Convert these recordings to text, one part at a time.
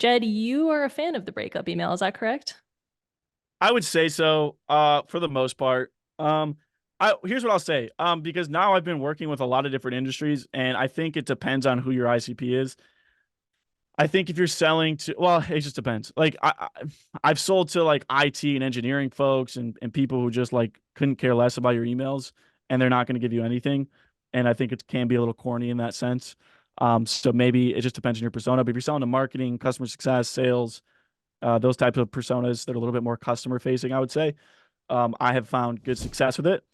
Jed, you are a fan of the breakup email, is that correct? I would say so, for the most part. Here's what I'll say. Because now I've been working with a lot of different industries, and I think it depends on who your ICP is. I think if you're selling to, well, it just depends. Like I've sold to like IT and engineering folks and people who just like couldn't care less about your emails, and they're not going to give you anything. And I think it can be a little corny in that sense. So maybe it just depends on your persona. But if you're selling to marketing, customer success, sales, those types of personas that are a little bit more customer facing, I would say. I have found good success with it,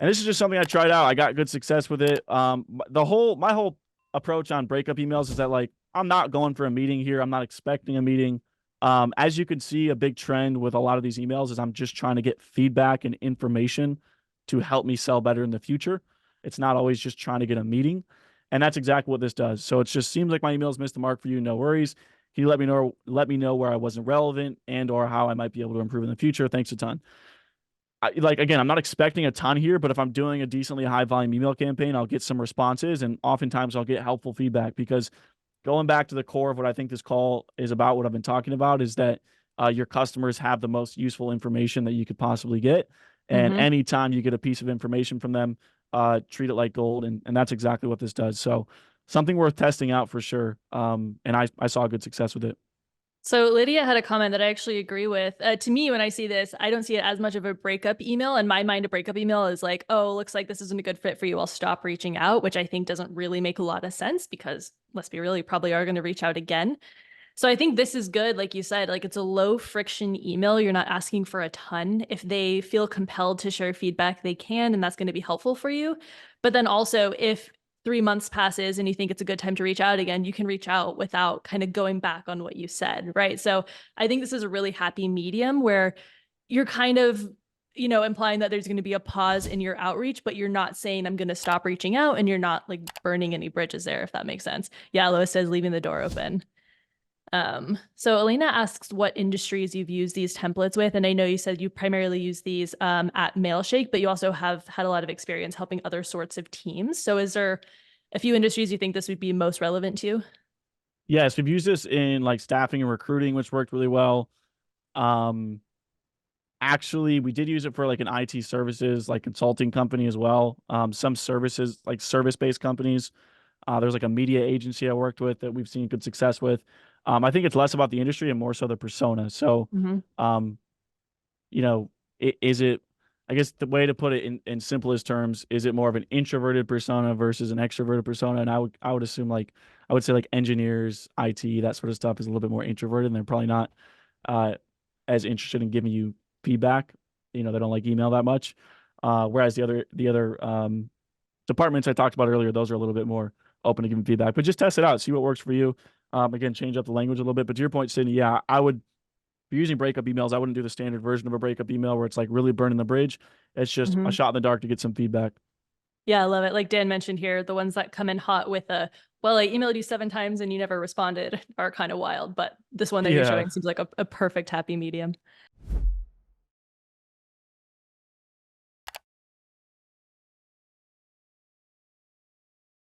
and this is just something I tried out. I got good success with it. My whole approach on breakup emails is that like I'm not going for a meeting here. I'm not expecting a meeting. As you can see, a big trend with a lot of these emails is I'm just trying to get feedback and information to help me sell better in the future. It's not always just trying to get a meeting, and that's exactly what this does. So it just seems like my emails missed the mark for you. No worries. Can you let me know where I wasn't relevant and or how I might be able to improve in the future? Thanks a ton. Like again, I'm not expecting a ton here, but if I'm doing a decently high volume email campaign, I'll get some responses, and oftentimes I'll get helpful feedback because going back to the core of what I think this call is about, what I've been talking about is that your customers have the most useful information that you could possibly get, and Mm-hmm. anytime you get a piece of information from them, treat it like gold, and that's exactly what this does. So something worth testing out for sure. And I saw good success with it. So Lydia had a comment that I actually agree with. To me, when I see this, I don't see it as much of a breakup email. In my mind, a breakup email is like, oh, looks like this isn't a good fit for you. I'll stop reaching out, which I think doesn't really make a lot of sense because let's be real, you probably are going to reach out again. So I think this is good. Like you said, like it's a low friction email. You're not asking for a ton. If they feel compelled to share feedback, they can, and that's going to be helpful for you. But then also, if 3 months passes and you think it's a good time to reach out again, you can reach out without kind of going back on what you said, right? So I think this is a really happy medium where you're kind of implying that there's going to be a pause in your outreach, but you're not saying I'm going to stop reaching out and you're not like burning any bridges there, if that makes sense. Yeah, Lois says leaving the door open. So Elena asks what industries you've used these templates with. And I know you said you primarily use these at Mailshake, but you also have had a lot of experience helping other sorts of teams. So is there a few industries you think this would be most relevant to? Yes, we've used this in like staffing and recruiting, which worked really well. Um, Actually, we did use it for like an IT services, like consulting company as well. Some services, like service-based companies. There's like a media agency I worked with that we've seen good success with. I think it's less about the industry and more so the persona. So, Mm-hmm. um, you know, is it, I guess the way to put it in simplest terms, is it more of an introverted persona versus an extroverted persona? And I would assume like, I would say like engineers, IT, that sort of stuff is a little bit more introverted and they're probably not uh, as interested in giving you feedback. They don't like email that much. Whereas the other departments I talked about earlier, those are a little bit more open to giving feedback. But just test it out, see what works for you. Again, change up the language a little bit. But to your point, Sydney, yeah, I would, if you're using breakup emails, I wouldn't do the standard version of a breakup email where it's like really burning the bridge. It's just a Mm-hmm. shot in the dark to get some feedback. Yeah, I love it. Like Dan mentioned here, the ones that come in hot with a, well, I emailed you 7 times and you never responded are kind of wild. But this one that you're Yeah. showing seems like a perfect happy medium.